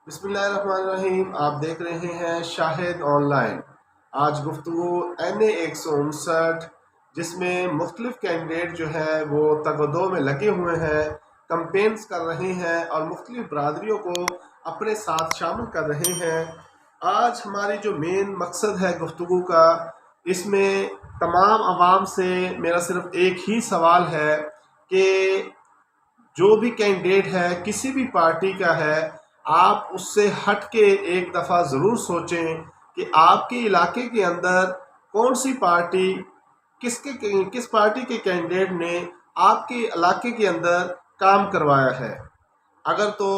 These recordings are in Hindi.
बिस्मिल्लाहिर्रहमानिर्रहीम। आप देख रहे हैं शाहिद ऑनलाइन। आज गुफ्तगू NA 159 जिसमें मुख्तलिफ कैंडिडेट जो है वो तगदो में लगे हुए हैं, कंपेन्स कर रहे हैं और मुख्तलिफ बरादरियों को अपने साथ शामिल कर रहे हैं। आज हमारी जो मेन मकसद है गुफ्तगू का, इसमें तमाम आवाम से मेरा सिर्फ एक ही सवाल है कि जो भी कैंडिडेट है किसी भी पार्टी का है, आप उससे हट के एक दफ़ा ज़रूर सोचें कि आपके इलाके के अंदर कौन सी पार्टी, किस पार्टी के कैंडिडेट ने आपके इलाके के अंदर काम करवाया है। अगर तो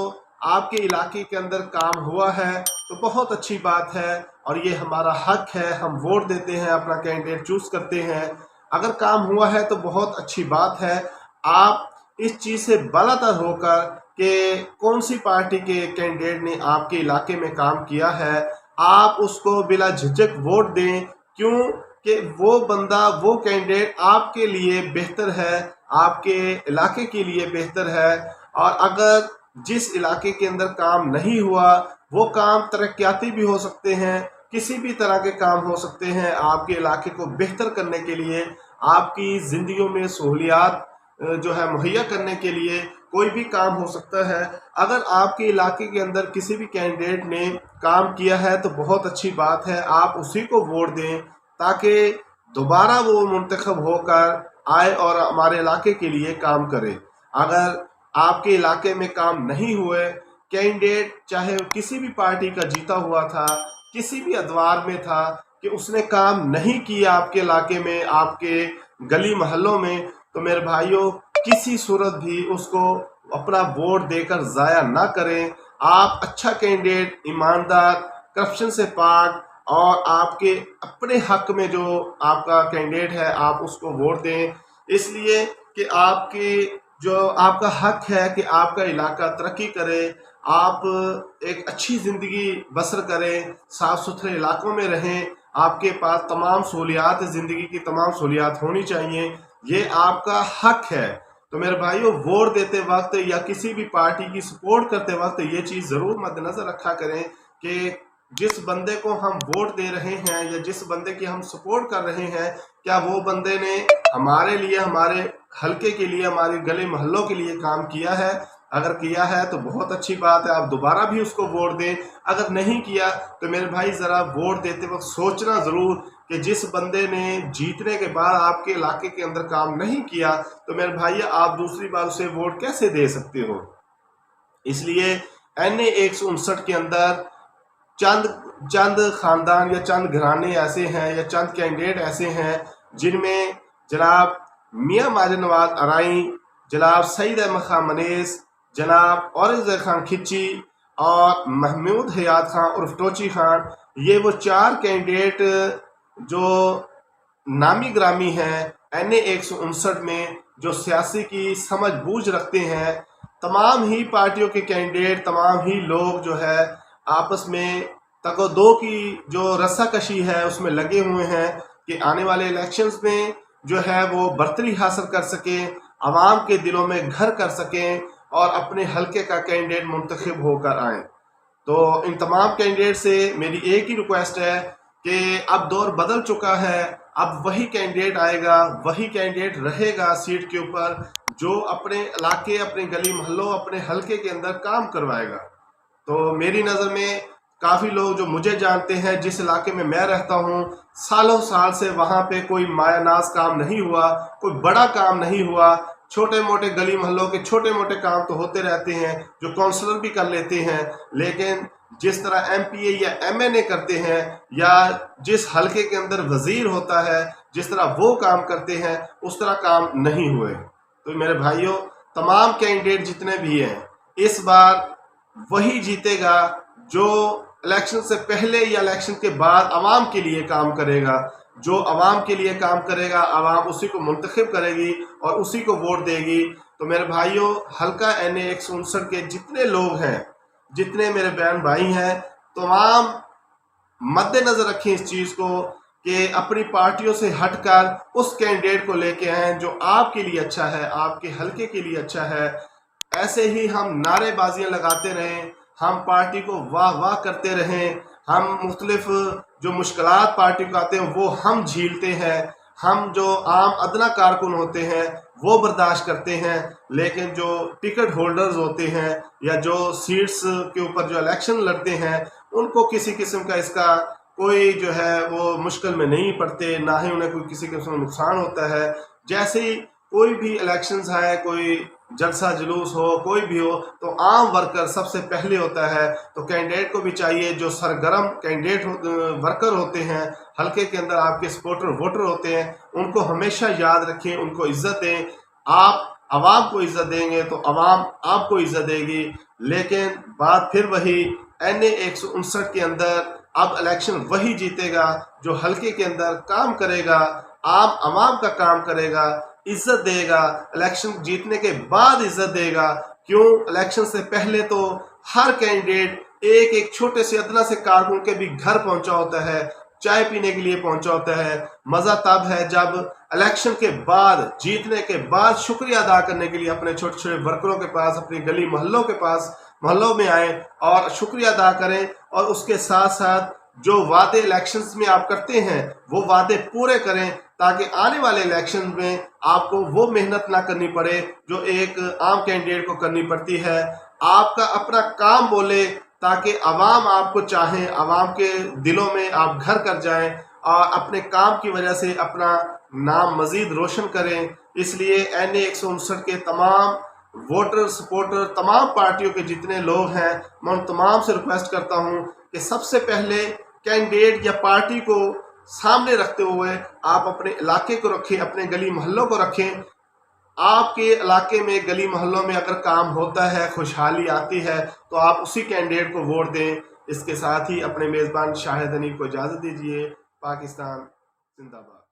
आपके इलाके के अंदर काम हुआ है तो बहुत अच्छी बात है और ये हमारा हक है, हम वोट देते हैं, अपना कैंडिडेट चूज़ करते हैं। अगर काम हुआ है तो बहुत अच्छी बात है। आप इस चीज़ से बालातर होकर कि कौन सी पार्टी के कैंडिडेट ने आपके इलाके में काम किया है, आप उसको बिला झिझक वोट दें। क्यों कि वो बंदा, वो कैंडिडेट आपके लिए बेहतर है, आपके इलाके के लिए बेहतर है। और अगर जिस इलाके के अंदर काम नहीं हुआ, वो काम तरक्याती भी हो सकते हैं, किसी भी तरह के काम हो सकते हैं। आपके इलाके को बेहतर करने के लिए, आपकी ज़िंदगियों में सहूलियात जो है मुहैया करने के लिए कोई भी काम हो सकता है। अगर आपके इलाके के अंदर किसी भी कैंडिडेट ने काम किया है तो बहुत अच्छी बात है, आप उसी को वोट दें ताकि दोबारा वो मुंतखब होकर आए और हमारे इलाके के लिए काम करे। अगर आपके इलाके में काम नहीं हुए, कैंडिडेट चाहे किसी भी पार्टी का जीता हुआ था, किसी भी अदवार में था, कि उसने काम नहीं किया आपके इलाके में, आपके गली मोहल्लों में, तो मेरे भाइयों किसी सूरत भी उसको अपना वोट देकर ज़ाया ना करें। आप अच्छा कैंडिडेट, ईमानदार, करप्शन से पाक और आपके अपने हक में जो आपका कैंडिडेट है, आप उसको वोट दें। इसलिए कि आपके जो आपका हक है कि आपका इलाका तरक्की करे, आप एक अच्छी ज़िंदगी बसर करें, साफ़ सुथरे इलाकों में रहें, आपके पास तमाम सहूलियात, ज़िंदगी की तमाम सहूलियात होनी चाहिए। ये आपका हक है। तो मेरे भाइयों, वोट देते वक्त या किसी भी पार्टी की सपोर्ट करते वक्त ये चीज़ ज़रूर मद्देनज़र रखा करें कि जिस बंदे को हम वोट दे रहे हैं या जिस बंदे की हम सपोर्ट कर रहे हैं, क्या वो बंदे ने हमारे लिए, हमारे हलके के लिए, हमारे गली मोहल्लों के लिए काम किया है। अगर किया है तो बहुत अच्छी बात है, आप दोबारा भी उसको वोट दें। अगर नहीं किया तो मेरे भाई ज़रा वोट देते वक्त सोचना ज़रूर कि जिस बंदे ने जीतने के बाद आपके इलाके के अंदर काम नहीं किया, तो मेरे भाई आप दूसरी बार उसे वोट कैसे दे सकते हो। इसलिए NA 159 के अंदर चंद चंद खानदान या चंद घराने ऐसे हैं या चंद कैंडिडेट ऐसे हैं जिनमें जनाब मियाँ माजिद नवाज अराई, जनाब सईद अहमद खान मनीस, जनाब औरंगज़ेब खान खिच्ची और महमूद हयात खान उर्फ टोची खान, ये वो चार कैंडिडेट जो नामी ग्रामी हैं NA 159 में, जो सियासी की समझ बूझ रखते हैं। तमाम ही पार्टियों के कैंडिडेट, तमाम ही लोग जो है आपस में तको-दो की जो रस्साकशी है उसमें लगे हुए हैं कि आने वाले इलेक्शंस में जो है वो बरतरी हासिल कर सकें, आवाम के दिलों में घर कर सकें और अपने हलके का कैंडिडेट मुंतखब होकर आएँ। तो इन तमाम कैंडिडेट से मेरी एक ही रिक्वेस्ट है कि अब दौर बदल चुका है, अब वही कैंडिडेट आएगा, वही कैंडिडेट रहेगा सीट के ऊपर जो अपने इलाके, अपने गली मोहल्लों, अपने हलके के अंदर काम करवाएगा। तो मेरी नज़र में काफ़ी लोग जो मुझे जानते हैं, जिस इलाके में मैं रहता हूँ, सालों साल से वहाँ पे कोई मायानाज काम नहीं हुआ, कोई बड़ा काम नहीं हुआ। छोटे मोटे गली मोहल्लों के छोटे मोटे काम तो होते रहते हैं जो काउंसलर भी कर लेते हैं, लेकिन जिस तरह MPA या MNA करते हैं या जिस हलके के अंदर वजीर होता है, जिस तरह वो काम करते हैं, उस तरह काम नहीं हुए। तो मेरे भाइयों, तमाम कैंडिडेट जितने भी हैं, इस बार वही जीतेगा जो इलेक्शन से पहले या इलेक्शन के बाद आवाम के लिए काम करेगा। जो आवाम के लिए काम करेगा, आवाम उसी को मुंतखब करेगी और उसी को वोट देगी। तो मेरे भाइयों, हल्का NA 159 के जितने लोग हैं, जितने मेरे बहन भाई हैं, तमाम मद्देनज़र रखें इस चीज़ को कि अपनी पार्टियों से हटकर उस कैंडिडेट को लेके आएँ जो आपके लिए अच्छा है, आपके हलके के लिए अच्छा है। ऐसे ही हम नारेबाजियां लगाते रहें, हम पार्टी को वाह वाह करते रहें, हम मुख्तलिफ जो मुश्किलात पार्टी को आते हैं वो हम झीलते हैं, हम जो आम अदना कारकुन होते हैं वो बर्दाश्त करते हैं, लेकिन जो टिकट होल्डर्स होते हैं या जो सीट्स के ऊपर जो इलेक्शन लड़ते हैं उनको किसी किस्म का इसका कोई जो है वो मुश्किल में नहीं पड़ते, ना ही उन्हें कोई किसी किस्म का नुकसान होता है। जैसे ही कोई भी इलेक्शंस है, कोई जलसा जुलूस हो, कोई भी हो, तो आम वर्कर सबसे पहले होता है। तो कैंडिडेट को भी चाहिए, जो सरगर्म कैंडिडेट वर्कर होते हैं, हल्के के अंदर आपके सपोर्टर वोटर होते हैं, उनको हमेशा याद रखें, उनको इज्जत दें। आप आवाम को इज्जत देंगे तो आवाम आपको इज्जत देगी। लेकिन बात फिर वही, NA 159 के अंदर अब इलेक्शन वही जीतेगा जो हल्के के अंदर काम करेगा, आवाम का काम करेगा, इज्जत देगा, इलेक्शन जीतने के बाद इज्जत देगा। क्यों? इलेक्शन से पहले तो हर कैंडिडेट एक एक छोटे से अदना से कारकुन के भी घर पहुंचा होता है, चाय पीने के लिए पहुंचा होता है। मजा तब है जब इलेक्शन के बाद, जीतने के बाद शुक्रिया अदा करने के लिए अपने छोटे छोटे वर्करों के पास, अपनी गली मोहल्लों के पास, मोहल्लों में आए और शुक्रिया अदा करें। और उसके साथ साथ जो वादे इलेक्शंस में आप करते हैं वो वादे पूरे करें, ताकि आने वाले इलेक्शन में आपको वो मेहनत ना करनी पड़े जो एक आम कैंडिडेट को करनी पड़ती है। आपका अपना काम बोले ताकि आवाम आपको चाहे, आवाम के दिलों में आप घर कर जाएं और अपने काम की वजह से अपना नाम मजीद रोशन करें। इसलिए NA 159 के तमाम वोटर सपोर्टर, तमाम पार्टियों के जितने लोग हैं, मैं उन तमाम से रिक्वेस्ट करता हूं कि सबसे पहले कैंडिडेट या पार्टी को सामने रखते हुए आप अपने इलाके को रखें, अपने गली मोहल्लों को रखें। आपके इलाके में, गली मोहल्लों में अगर काम होता है, खुशहाली आती है, तो आप उसी कैंडिडेट को वोट दें। इसके साथ ही अपने मेज़बान शाहिद हनीफ को इजाज़त दीजिए। पाकिस्तान जिंदाबाद।